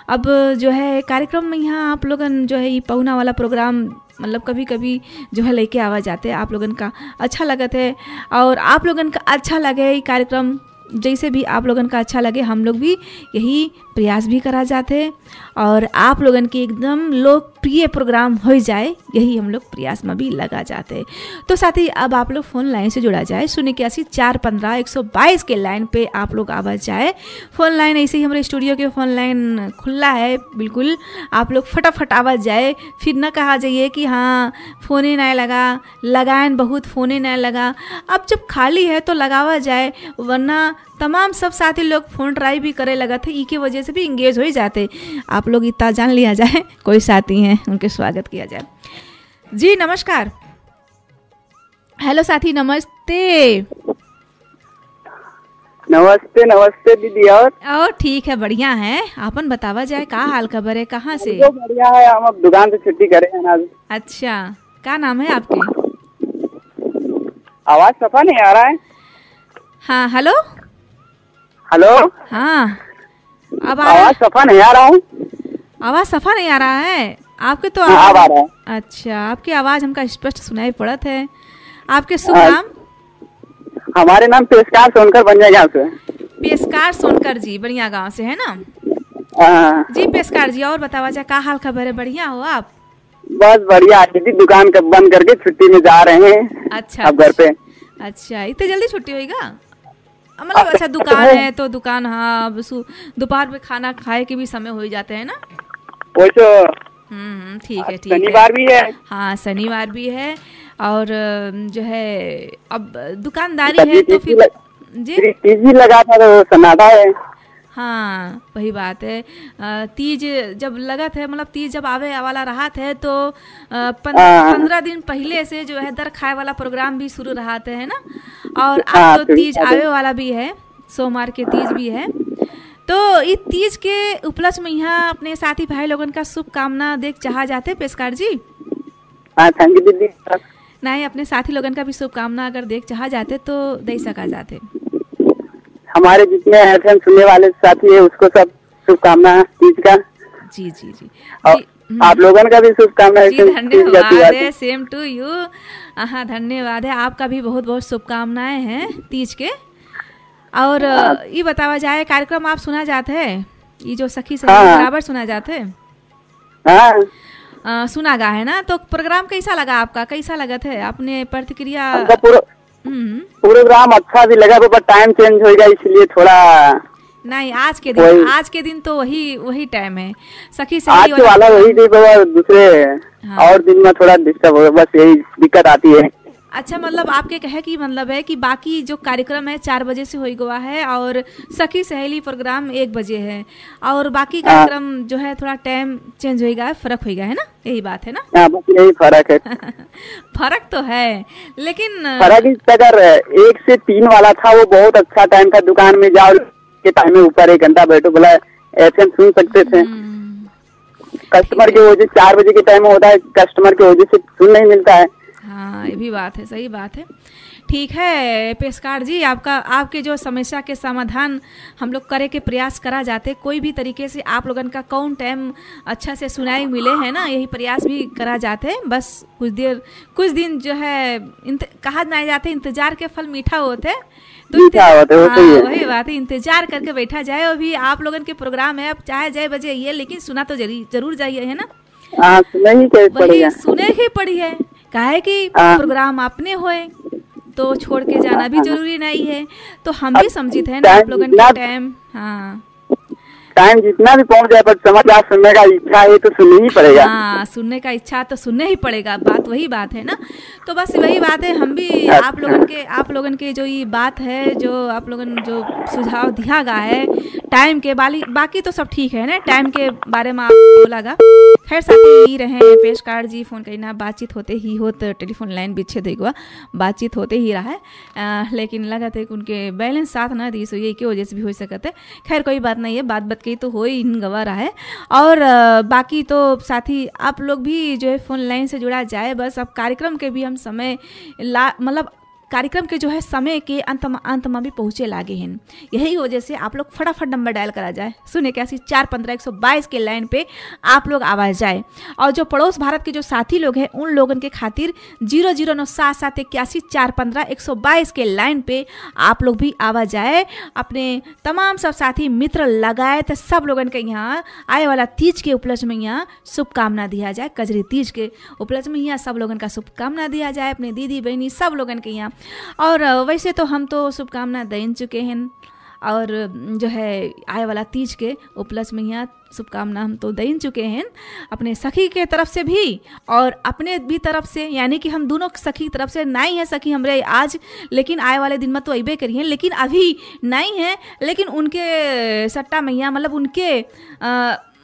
अब जो है कार्यक्रम में यहाँ आप लोगन जो है ये पहुना वाला प्रोग्राम मतलब कभी कभी जो है लेके आवा जाते, आप लोगन का अच्छा लगत है और आप लोगन का अच्छा लगे ये कार्यक्रम, जैसे भी आप लोगन का अच्छा लगे हम लोग भी यही प्रयास भी करा जाते और आप लोगन की एकदम लोकप्रिय प्रोग्राम हो जाए, यही हम लोग प्रयास में भी लगा जाते। तो साथ ही अब आप लोग फ़ोन लाइन से जुड़ा जाए 81 के लाइन पे आप लोग आवाज़ जाए। फ़ोन लाइन ऐसे ही हमारे स्टूडियो के फ़ोन लाइन खुला है बिल्कुल, आप लोग फटाफट आवाज़ जाए, फिर न कहा जाइए कि हाँ फ़ोने नहीं लगा, लगाएन बहुत फ़ोने नहीं लगा। अब जब खाली है तो लगावा जाए, वरना तमाम सब साथी लोग फ़ोन ट्राई भी करे लगा थे, ई के वजह से भी इंगेज हो ही जाते। आप लोग इतना जान लिया जाए, कोई साथी हैं उनके स्वागत किया जाए। जी नमस्कार। हेलो साथी, नमस्ते। नमस्ते नमस्ते दीदी। और ठीक है, बढ़िया है, आपन बतावा जाए का हाल खबर है, कहाँ से? बढ़िया है, हम अब दुकान से छुट्टी करे हैं ना। अच्छा, क्या नाम है आपके? आवाज सफा नहीं आ रहा है? हाँ हेलो हेलो। हाँ अब आवाज सफा नहीं आ रहा हूँ। आवाज सफा नहीं आ रहा है आपके? तो हाँ, आ रहा है। अच्छा, आपकी आवाज हमका स्पष्ट सुनाई पड़त है। आपके शुभ नाम? हमारे नाम पेशकार सोनकर बनिया गाँव से। पेशकार सोनकर जी, बढ़िया गांव से है ना? जी पेशकार जी, और बतावा जाए का हाल खबर है, बढ़िया हो आप? बस बढ़िया दीदी, दुकान बंद करके छुट्टी में जा रहे हैं। अच्छा, अब घर पे। अच्छा, इतने जल्दी छुट्टी होएगा? मतलब अच्छा दुकान है तो दुकान, हाँ दोपहर में खाना खाए के भी समय हो जाते हैं ना? वो तो ठीक है, ठीक है। शनिवार भी है। हाँ शनिवार भी है और जो है अब दुकानदारी है तो फिर जी तीज लगा था तो सन्नाटा है। हाँ वही बात है, तीज जब लगा थे, मतलब तीज जब आवे वाला रहा थे तो 15 दिन पहले से जो है दर खाए वाला प्रोग्राम भी शुरू रहा थे है ना। और अब तो तीज आवे वाला भी है, सोमवार के तीज भी है। तो इस तीज के उपलक्ष्य में यहाँ अपने साथी भाई लोगन का शुभकामना देख चाहा जाते पेशकार जी। थैंक यू दीदी। नहीं, अपने साथी लोगन का भी शुभकामना अगर देख चाहा जाते तो दे सका जाते। हमारे जितने एफएम सुनने वाले साथी है उसको सब शुभकामना तीज का। जी जी जी, आप लोगों का भी शुभकामना। धन्यवाद है, सेम टू यू। हाँ धन्यवाद है, आपका भी बहुत बहुत शुभकामनाएं हैं तीज के। और ये बतावा जाए कार्यक्रम आप सुना जाते हैं, ये जो सखी सखी बराबर सुना जाते हैं? सुना गा है ना? तो प्रोग्राम कैसा लगा आपका, कैसा लगा थे आपने प्रतिक्रिया? प्रोग्राम अच्छा भी लगा, पर टाइम चेंज होगा इसलिए थोड़ा नहीं। आज के दिन तो वही टाइम है सखी सखी आज वाला वही दूसरे और दिन में थोड़ा डिस्टर्ब होगा, बस यही दिक्कत आती है। अच्छा, मतलब आपके कहे की मतलब है कि बाकी जो कार्यक्रम है 4 बजे से हो गया है और सखी सहेली प्रोग्राम 1 बजे है और बाकी कार्यक्रम जो है थोड़ा टाइम चेंज होगा, फर्क होगा है ना, यही बात है ना? बस यही फर्क है। फर्क तो है, लेकिन फर्क अगर 1 से 3 वाला था वो बहुत अच्छा टाइम था, दुकान में जाओ के टाइम में ऊपर 1 घंटा बैठो, बोला एफएम सुन सकते थे। कस्टमर की वजह 4 बजे के टाइम में होता है, कस्टमर की वजह से सुन नहीं मिलता है। हाँ ये भी बात है, सही बात है। ठीक है पेशकार जी, आपके जो समस्या के समाधान हम लोग करे के प्रयास करा जाते, कोई भी तरीके से आप लोगन का कौन टाइम अच्छा से सुनाई मिले है ना, यही प्रयास भी करा जाते। बस कुछ दिन जो है कहा नहीं जाते इंतजार के फल मीठा होते, तो वही बात है, इंतजार करके बैठा जाए। और भी आप लोगन के प्रोग्राम है, अब चाहे जाए बजे ये, लेकिन सुना तो जरूर जाइए है ना? सुने ही पड़ी है, काहे कि प्रोग्राम आपने होए तो छोड़ के जाना भी जरूरी नहीं है। तो हम भी समझित है ना आप लोगन का टाइम, हाँ टाइम जितना भी पहुंच जाए, पर समाचार सुनने का इच्छा है तो सुनना ही पड़ेगा। हाँ सुनने का इच्छा तो सुनने ही पड़ेगा, बात वही बात है ना। तो बस वही बात है, हम भी आप लोगन के जो ये बात है, जो आप लोगन जो सुझाव दिया गया है टाइम के बाकी तो सब ठीक है ना, टाइम के बारे में आप बोलागा। खैर साथी ही रहे पेश कार्ड जी फोन करना, बातचीत होते ही होत टेलीफोन लाइन विच्छेद हुआ, बातचीत होते ही रहा है, लेकिन लगा था कि उनके बैलेंस साथ ना दी, सो ये की वजह से भी हो सकते। खैर कोई बात नहीं है, बात की तो हो ही गवा रहा है। और बाकी तो साथी आप लोग भी जो है फोन लाइन से जुड़ा जाए बस। अब कार्यक्रम के भी हम समय मतलब कार्यक्रम के जो है समय के अंत में भी पहुँचे लागे हैं, यही वजह से आप लोग फटाफट नंबर डायल करा जाए 08115 के लाइन पे आप लोग आवाज़ जाए। और जो पड़ोस भारत के जो साथी लोग हैं उन लोगों के खातिर 00977814122 के लाइन पे आप लोग भी आवाज़ जाए। अपने तमाम सब साथी मित्र लगाए तो सब लोगन के यहाँ आए वाला तीज के उपलक्ष्य में यहाँ शुभकामना दिया जाए, कजरी तीज के उपलक्ष्य में यहाँ सब लोगन का शुभकामना दिया जाए, अपने दीदी बहनी सब लोगन के यहाँ। और वैसे तो हम तो शुभकामना दे चुके हैं, और जो है आए वाला तीज के उपलक्ष्य में यहाँ शुभकामना हम तो दे चुके हैं अपने सखी के तरफ से भी और अपने भी तरफ से, यानी कि हम दोनों सखी तरफ से नहीं है सखी हमरे आज, लेकिन आए वाले दिन में तो अबे करी हैं, लेकिन अभी नहीं है, लेकिन उनके सट्टा मैया मतलब उनके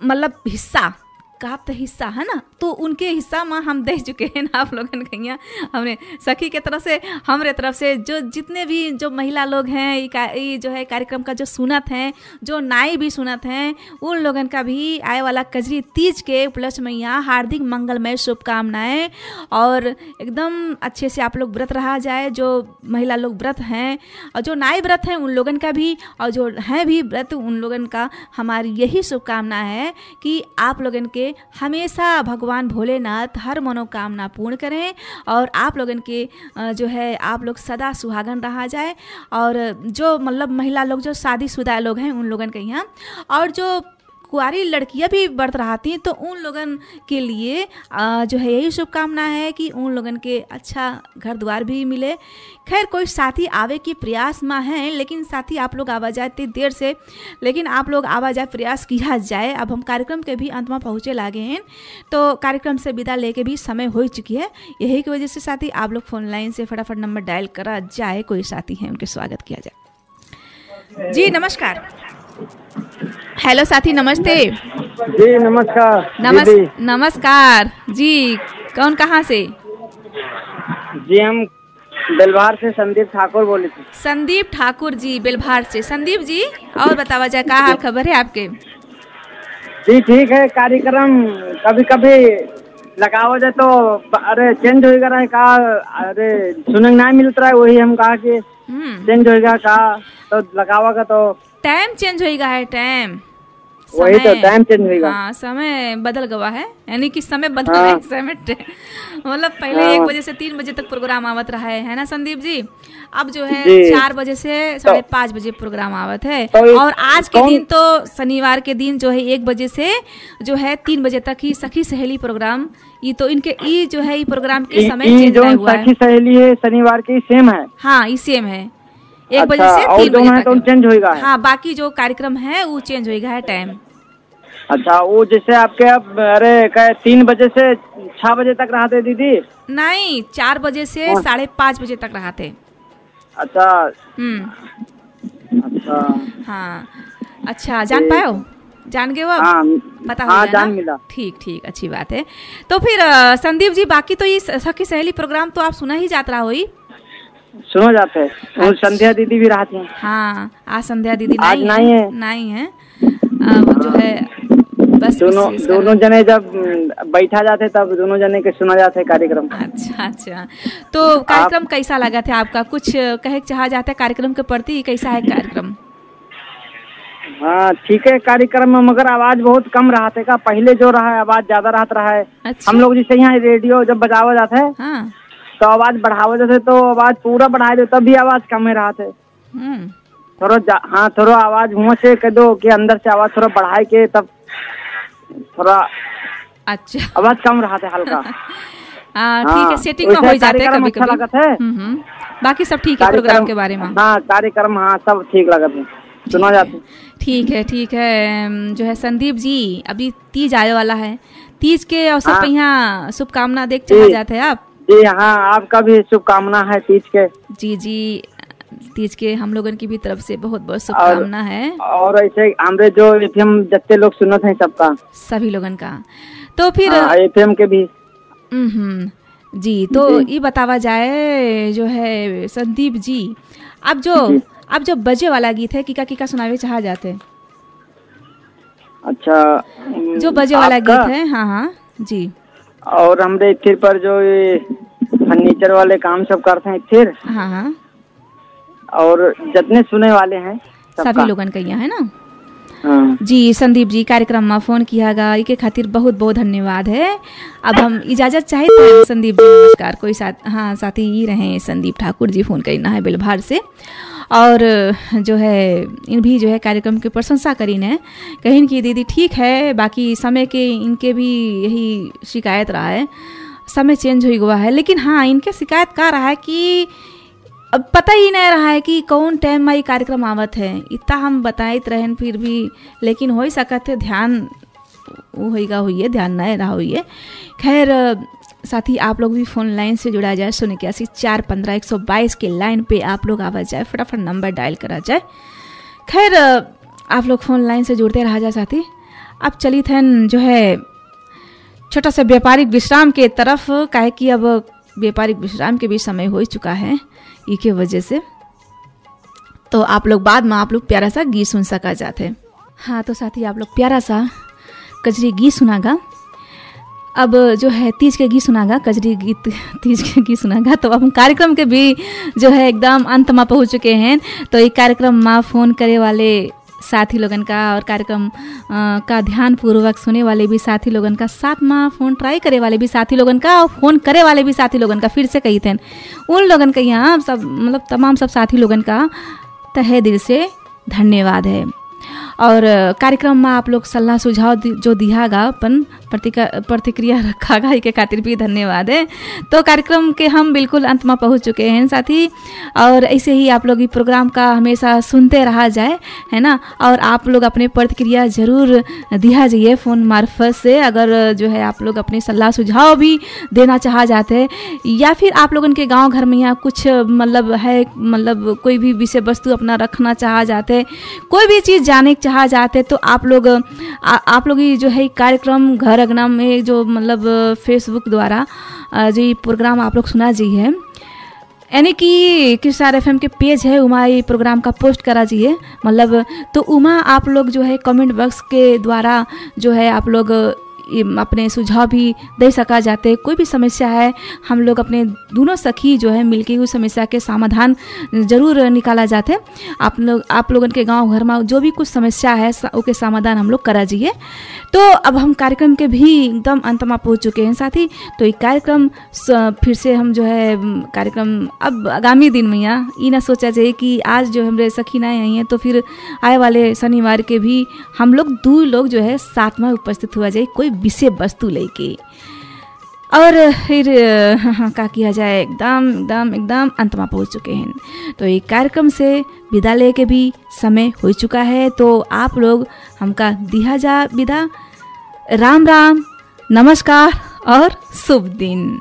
मतलब हिस्सा का तो हिस्सा है ना, तो उनके हिस्सा में हम दे चुके हैं आप लोगों के यहाँ हमने सखी के तरफ से, हमारे तरफ से जो जितने भी जो महिला लोग हैं ये जो है कार्यक्रम का जो सुनत हैं, जो नाई भी सुनत हैं, उन लोगों का भी आए वाला कजरी तीज के उपलक्ष्य में यहाँ हार्दिक मंगलमय शुभकामनाएं। और एकदम अच्छे से आप लोग व्रत रहा जाए, जो महिला लोग व्रत हैं और जो नाई व्रत हैं उन लोगों का भी, और जो हैं भी व्रत उन लोगों का हमारी यही शुभकामना है कि आप लोगों के हमेशा भगवान भोलेनाथ हर मनोकामना पूर्ण करें और आप लोगन के जो है आप लोग सदा सुहागन रहा जाए। और जो मतलब महिला लोग जो शादीशुदा लोग हैं उन लोगन के यहाँ, और जो कुंवारी लड़कियां भी व्रत रहती हैं तो उन लोगन के लिए जो है यही शुभकामना है कि उन लोगन के अच्छा घर द्वार भी मिले। खैर कोई साथी आवे की प्रयास में है, लेकिन साथी आप लोग आवाज़ आए देर से, लेकिन आप लोग आवाज़ आए प्रयास किया जाए। अब हम कार्यक्रम के भी अंत में पहुँचे लागे हैं, तो कार्यक्रम से विदा लेके भी समय हो चुकी है, यही की वजह से साथी आप लोग फोन लाइन से फटाफट नंबर डायल करा जाए, कोई साथी हैं उनके स्वागत किया जाए। जी नमस्कार। हेलो साथी नमस्ते। जी नमस्कार। नमस्कार जी, कौन कहाँ से? जी हम बेलभार से संदीप ठाकुर बोले थे। संदीप ठाकुर जी बेलभार से। संदीप जी और बतावा जाए क्या हाल खबर है आपके? जी ठीक है, कार्यक्रम कभी कभी लगावा जाए तो अरे चेंज हो गया का, अरे सुनने नहीं मिलता है, वही हम कहा कि चेंज होगा का तो लगावा का तो टाइम चेंज होगा है, टाइम वही तो टाइम चेंज होगा। हाँ समय बदल गया है, यानी कि समय बदल गया है, समय मतलब पहले 1 बजे से 3 बजे तक प्रोग्राम आवत रहा है ना संदीप जी, अब जो है 4 बजे से 5:30 बजे प्रोग्राम आवत है। और आज के दिन तो शनिवार के दिन जो है 1 बजे से जो है 3 बजे तक ही सखी सहेली प्रोग्राम, ये तो इनके ये जो है ये प्रोग्राम के समय चेंज हुआ है। सखी सहेली है शनिवार की सेम है। हाँ ये सेम है, 1 बजे से 3 बजे तक चेंज होगा। हाँ बाकी जो कार्यक्रम है वो चेंज होगा है टाइम। अच्छा वो जैसे आपके अब अरे 3 बजे से 6 बजे तक रहते दीदी? नहीं 4 बजे से 5:30 बजे तक रहते। अच्छा अच्छा हाँ अच्छा जान पाए हो, जान गए वो? पता हो जान मिला। ठीक अच्छी बात है। तो फिर संदीप जी बाकी तो ये सखी सहेली प्रोग्राम तो आप सुना ही जात रहा हो? सुनो जाते हैं और संध्या दीदी भी रहती हैं। हाँ आज संध्या दीदी आज नहीं है जो है बस दोनों जने जब बैठा जाते तब दोनों जने के सुना जाते कार्यक्रम। अच्छा तो कार्यक्रम कैसा लगा था आपका? कुछ कहे चाहा जाता है कार्यक्रम के प्रति, कैसा है कार्यक्रम? हाँ ठीक है कार्यक्रम में, मगर आवाज बहुत कम रहा था, पहले जो रहा है आवाज ज्यादा रहा है। अच्छा। हम लोग जैसे यहाँ रेडियो जब बजावा जाता है हाँ। तो आवाज बढ़ावा जाते तो आवाज पूरा बढ़ा दे तब भी आवाज कम ही रहा थे। थोड़ा आवाज मुँह से कह दो कि अंदर से आवाज थोड़ा बढ़ाए के तब थोड़ा अच्छा आवाज कम रहा था हल्का। ठीक है सेटिंग में हो जाते हैं कभी कभी। लगा था बाकी सब ठीक है प्रोग्राम के बारे में? हाँ कार्यक्रम हाँ सब ठीक लगा था, सुना जाते। ठीक है जो है संदीप जी अभी तीज आने वाला है, तीज के अवसर पे यहाँ शुभकामना देख चला जाते हैं आप? जी हाँ आपका भी शुभकामना है तीज के। जी तीज के हम लोगन की भी तरफ से बहुत बहुत शुभकामना है। और ऐसे हमारे जो एफएम जितने लोग सुनत हैं सबका, सभी लोगन का। तो फिर एफएम के भी जी, तो ये बतावा जाए जो है संदीप जी, अब जो बजे वाला गीत है किका किका सुनावे चाह जाते? अच्छा, जो बजे वाला गीत है, हाँ हाँ जी। और हमरे फिर पर जो ये फर्नीचर वाले काम सब करते हैं फिर, हाँ हाँ, और जितने सुने वाले हैं सभी लोगन का यहाँ है ना। जी संदीप जी, कार्यक्रम में फोन किया गा इके खातिर बहुत बहुत धन्यवाद है। अब हम इजाजत चाहते हैं संदीप जी, नमस्कार। कोई साथी ही रहे संदीप ठाकुर जी, फोन करना है बेलभार से, और जो है इन भी जो है कार्यक्रम की प्रशंसा करी ने, कहीं कि दीदी ठीक है, बाकी समय के इनके भी यही शिकायत रहा है, समय चेंज हो गया है, लेकिन हाँ इनके शिकायत का रहा है कि अब पता ही नहीं रहा है कि कौन टाइम में ये कार्यक्रम आवत है। इतना हम बताइत रहें फिर भी, लेकिन हो ही सकते ध्यान वो होगा हुई, ध्यान नहीं रहा हुई। खैर साथी आप लोग भी फोन लाइन से जुड़ा जाए, 081-415-122 के लाइन पे आप लोग आवाज जाए, फटाफट नंबर डायल करा जाए। खैर आप लोग फोन लाइन से जुड़ते रहा जाए साथी। अब चली थे जो है छोटा सा व्यापारिक विश्राम के तरफ, काहे कि अब व्यापारिक विश्राम के भी समय हो चुका है ई के वजह से, तो आप लोग बाद में आप लोग प्यारा सा गीत सुन सका जाते। हाँ तो साथी आप लोग प्यारा सा कजरी गीत सुनागा। अब जो है तीज के गीत सुनागा, कजरी गीत तीज के गीत सुनागा। तो अब हम कार्यक्रम के भी जो है एकदम अंत में पहुँच चुके हैं। तो ये कार्यक्रम में फ़ोन करे वाले साथी लोगन का और कार्यक्रम का ध्यान पूर्वक सुने वाले भी साथी लोगन का, साथ में फ़ोन ट्राई करे वाले भी साथी लोगन का, और फ़ोन करे वाले भी साथी लोगन का, फिर से कही थे उन लोगन का यहाँ सब मतलब तमाम सब साथी लोगन का तहे दिल से धन्यवाद है। और कार्यक्रम में आप लोग सलाह सुझाव जो दियागा, अपन प्रतिक्रिया रखागा, के खातिर भी धन्यवाद है। तो कार्यक्रम के हम बिल्कुल अंत में पहुंच चुके हैं साथी, और ऐसे ही आप लोग ये प्रोग्राम का हमेशा सुनते रहा जाए, है ना। और आप लोग अपने प्रतिक्रिया जरूर दिया जाइए फ़ोन मार्फत से। अगर जो है आप लोग अपने सलाह सुझाव भी देना चाह जाते हैं, या फिर आप लोगों के गाँव घर में यहाँ कुछ मतलब है, मतलब कोई भी विषय वस्तु अपना रखना चाह जाते, कोई भी चीज़ जाने चाह जाते, तो आप लोग ये जो है कार्यक्रम घर अगना में जो मतलब फेसबुक द्वारा जो ये प्रोग्राम आप लोग सुना जी है, यानी कि किसार एफएम के पेज है उमा ये प्रोग्राम का पोस्ट करा जाइए, मतलब तो उमा आप लोग जो है कमेंट बॉक्स के द्वारा जो है आप लोग अपने सुझाव भी दे सका जाते। कोई भी समस्या है, हम लोग अपने दोनों सखी जो है मिलके उस समस्या के समाधान जरूर निकाला जाते। आप लोगों के गांव घर में जो भी कुछ समस्या है उसके समाधान हम लोग करा जाइए। तो अब हम कार्यक्रम के भी एकदम अंत में पहुँच चुके हैं साथी। तो ये कार्यक्रम फिर से हम जो है कार्यक्रम अब आगामी दिन में यहाँ ये ना सोचा जाए कि आज जो हमारे सखी ना आई हैं, तो फिर आए वाले शनिवार के भी हम लोग 2 लोग जो है साथ में उपस्थित हुआ जाए कोई विषय वस्तु लेके, और फिर क्या किया जाए, एकदम अंत में पहुँच चुके हैं। तो ये कार्यक्रम से विदा ले के भी समय हो चुका है। तो आप लोग हमका दिया जा विदा। राम राम, नमस्कार और शुभ दिन।